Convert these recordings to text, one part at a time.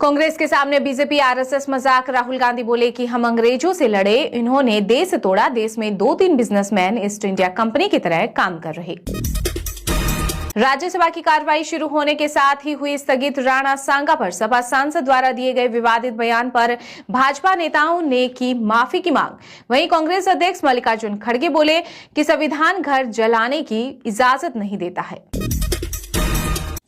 कांग्रेस के सामने BJP RSS मजाक। राहुल गांधी बोले कि हम अंग्रेजों से लड़े, इन्होंने देश तोड़ा। देश में 2-3 बिजनेसमैन ईस्ट इंडिया कंपनी की तरह काम कर रहे। राज्यसभा की कार्रवाई शुरू होने के साथ ही हुई स्थगित। राणा सांगा पर सपा सांसद द्वारा दिए गए विवादित बयान पर भाजपा नेताओं ने की माफी की मांग। वहीं कांग्रेस अध्यक्ष मल्लिकार्जुन खड़गे बोले कि संविधान घर जलाने की इजाजत नहीं देता है।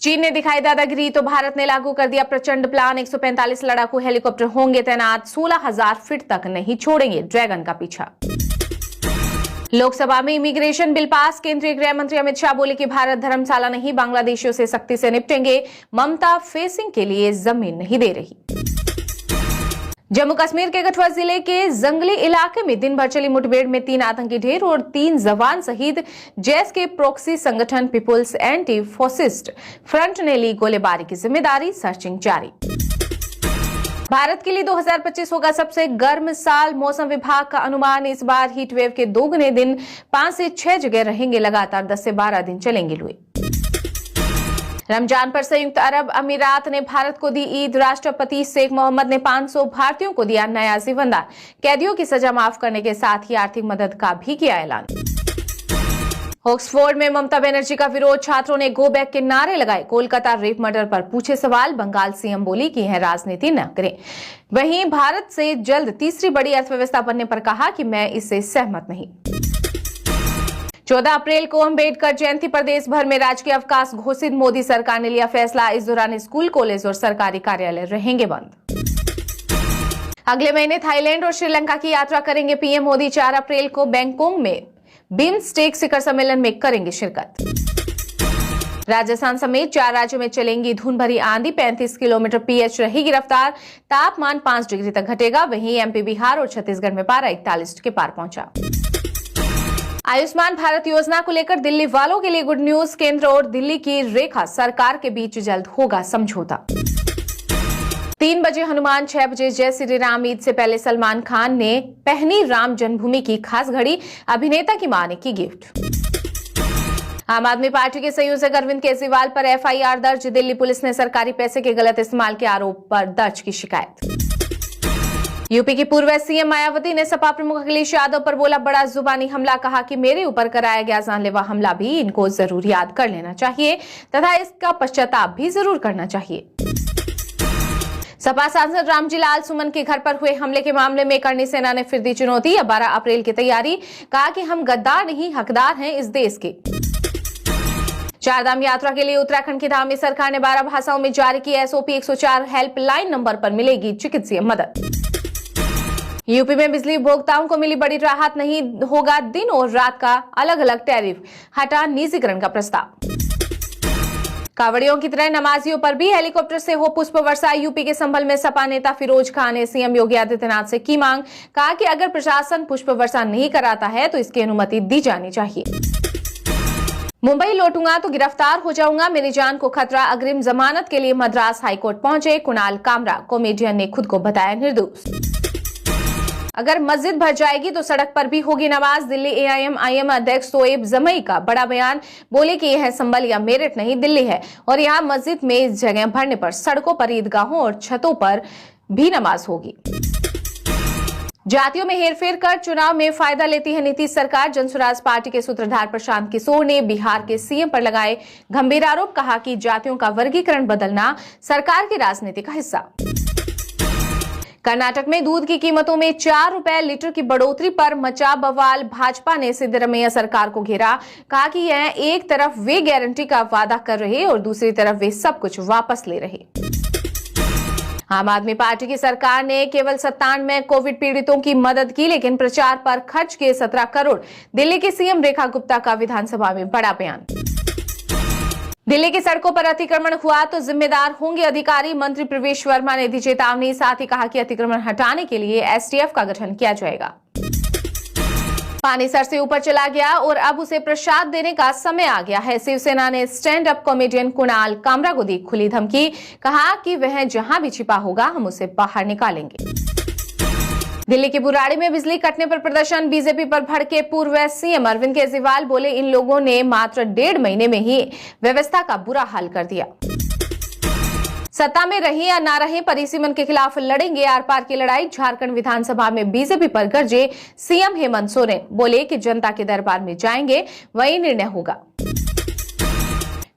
चीन ने दिखाई दादागिरी तो भारत ने लागू कर दिया प्रचंड प्लान। 145 लड़ाकू हेलीकॉप्टर होंगे तैनात। 16,000 फीट तक नहीं छोड़ेंगे ड्रैगन का पीछा। लोकसभा में इमिग्रेशन बिल पास। केंद्रीय गृह मंत्री अमित शाह बोले कि भारत धर्मशाला नहीं, बांग्लादेशियों से सख्ती से निपटेंगे। ममता फेसिंग के लिए जमीन नहीं दे रही। जम्मू कश्मीर के कठुआ जिले के जंगली इलाके में दिन भर चली मुठभेड़ में 3 आतंकी ढेर और 3 जवान शहीद। जैश के प्रोक्सी संगठन पीपुल्स एंटी फॉसिस्ट फ्रंट ने ली गोलीबारी की जिम्मेदारी। सर्चिंग जारी। भारत के लिए 2025 होगा सबसे गर्म साल। मौसम विभाग का अनुमान। इस बार हीट वेव के दोगुने दिन 5 से 6 जगह रहेंगे लगातार। 10 से 12 दिन चलेंगे लू। रमजान पर संयुक्त अरब अमीरात ने भारत को दी ईद। राष्ट्रपति शेख मोहम्मद ने 500 भारतीयों को दिया नया जीवनदान। कैदियों की सजा माफ करने के साथ ही आर्थिक मदद का भी किया ऐलान। ऑक्सफोर्ड में ममता बनर्जी का विरोध। छात्रों ने गो बैक के नारे लगाए। कोलकाता रेप मर्डर पर पूछे सवाल। बंगाल सीएम बोली कि यह राजनीति न करें। वहीं भारत से जल्द तीसरी बड़ी अर्थव्यवस्था बनने पर कहा कि मैं इससे सहमत नहीं। 14 अप्रैल को अम्बेडकर जयंती पर देश भर में राजकीय अवकाश घोषित। मोदी सरकार ने लिया फैसला। इस दौरान स्कूल, कॉलेज और सरकारी कार्यालय रहेंगे बंद। अगले महीने थाईलैंड और श्रीलंका की यात्रा करेंगे पीएम मोदी। 4 अप्रैल को बैंकॉक में बिम्स्टेक शिखर सम्मेलन में करेंगे शिरकत। राजस्थान समेत 4 राज्यों में चलेंगी धुंध भरी आंधी। 35 किलोमीटर पीएच रहेगी रफ्तार। तापमान 5 डिग्री तक घटेगा। वहीं एमपी, बिहार और छत्तीसगढ़ में पारा 41 के पार पहुंचा। आयुष्मान भारत योजना को लेकर दिल्ली वालों के लिए गुड न्यूज। केंद्र और दिल्ली की रेखा सरकार के बीच जल्द होगा समझौता। 3 बजे हनुमान, 6 बजे जय श्री राम। ईद से पहले सलमान खान ने पहनी राम जन्मभूमि की खास घड़ी। अभिनेता की मां ने की गिफ्ट। आम आदमी पार्टी के संयोजक अरविंद केजरीवाल पर एफआईआर दर्ज। दिल्ली पुलिस ने सरकारी पैसे के गलत इस्तेमाल के आरोप पर दर्ज की शिकायत। यूपी की पूर्व सीएम मायावती ने सपा प्रमुख अखिलेश यादव पर बोला बड़ा जुबानी हमला। कहा कि मेरे ऊपर कराया गया जानलेवा हमला भी इनको जरूर याद कर लेना चाहिए तथा इसका पश्चाताप भी जरूर करना चाहिए। सपा सांसद रामजी लाल सुमन के घर पर हुए हमले के मामले में करणी सेना ने फिर दी चुनौती। 12 अप्रैल की तैयारी। कहा कि हम गद्दार नहीं, हकदार हैं इस देश के। चारधाम यात्रा के लिए उत्तराखंड की धामी सरकार ने 12 भाषाओं में जारी की एसओपी। 104 हेल्पलाइन नंबर पर मिलेगी चिकित्सीय मदद। यूपी में बिजली उपभोक्ताओं को मिली बड़ी राहत। नहीं होगा दिन और रात का अलग अलग टैरिफ। हटा निजीकरण का प्रस्ताव। कावड़ियों की तरह नमाजियों पर भी हेलीकॉप्टर से हो पुष्प वर्षा। यूपी के संभल में सपा नेता फिरोज खान ने सीएम योगी आदित्यनाथ से की मांग। कहा कि अगर प्रशासन पुष्प वर्षा नहीं कराता है तो इसकी अनुमति दी जानी चाहिए। मुंबई लौटूंगा तो गिरफ्तार हो जाऊंगा, मेरी जान को खतरा। अग्रिम जमानत के लिए मद्रास हाईकोर्ट पहुंचे कुणाल कामरा। कॉमेडियन ने खुद को बताया निर्दोष। अगर मस्जिद भर जाएगी तो सड़क पर भी होगी नमाज। दिल्ली एआईएम अध्यक्ष शोएब जमई का बड़ा बयान। बोले कि यह संभल या मेरठ नहीं, दिल्ली है और यहाँ मस्जिद में जगह भरने पर सड़कों पर, ईदगाहों और छतों पर भी नमाज होगी। जातियों में हेरफेर कर चुनाव में फायदा लेती है नीतीश सरकार। जनसुराज पार्टी के सूत्रधार प्रशांत किशोर ने बिहार के सीएम पर लगाए गंभीर आरोप। कहा कि जातियों का वर्गीकरण बदलना सरकार की राजनीति का हिस्सा। कर्नाटक में दूध की कीमतों में 4 रुपए लीटर की बढ़ोतरी पर मचा बवाल। भाजपा ने सिद्धरमैया सरकार को घेरा। कहा कि यह एक तरफ वे गारंटी का वादा कर रहे और दूसरी तरफ वे सब कुछ वापस ले रहे। आम आदमी पार्टी की सरकार ने केवल 97 में कोविड पीड़ितों की मदद की, लेकिन प्रचार पर खर्च किए 17 करोड़। दिल्ली की सीएम रेखा गुप्ता का विधानसभा में बड़ा बयान। दिल्ली की सड़कों पर अतिक्रमण हुआ तो जिम्मेदार होंगे अधिकारी। मंत्री प्रवेश वर्मा ने दी चेतावनी। साथ ही कहा कि अतिक्रमण हटाने के लिए एसटीएफ का गठन किया जाएगा। पानी सर से ऊपर चला गया और अब उसे प्रसाद देने का समय आ गया है। शिवसेना ने stand up comedian Kunal Kamra को दी खुली धमकी। कहा कि वह जहां भी छिपा होगा हम उसे बाहर निकालेंगे। दिल्ली के बुराड़ी में बिजली कटने पर प्रदर्शन। बीजेपी पर भड़के पूर्व सीएम अरविंद केजरीवाल। बोले इन लोगों ने मात्र 1.5 महीने में ही व्यवस्था का बुरा हाल कर दिया। सत्ता में रहे या ना रहे, परिसीमन के खिलाफ लड़ेंगे आर पार की लड़ाई। झारखंड विधानसभा में बीजेपी पर गरजे सीएम हेमंत सोरेन, बोले कि जनता के दरबार में जाएंगे, वही निर्णय होगा।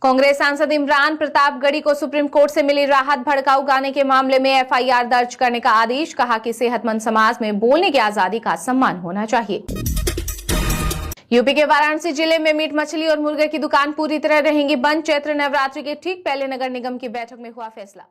कांग्रेस सांसद इमरान प्रतापगढ़ी को सुप्रीम कोर्ट से मिली राहत। भड़काऊ गाने के मामले में एफआईआर दर्ज करने का आदेश। कहा कि सेहतमंद समाज में बोलने की आजादी का सम्मान होना चाहिए। यूपी के वाराणसी जिले में मीट मछली और मुर्गे की दुकान पूरी तरह रहेंगी बंद। चैत्र नवरात्रि के ठीक पहले नगर निगम की बैठक में हुआ फैसला।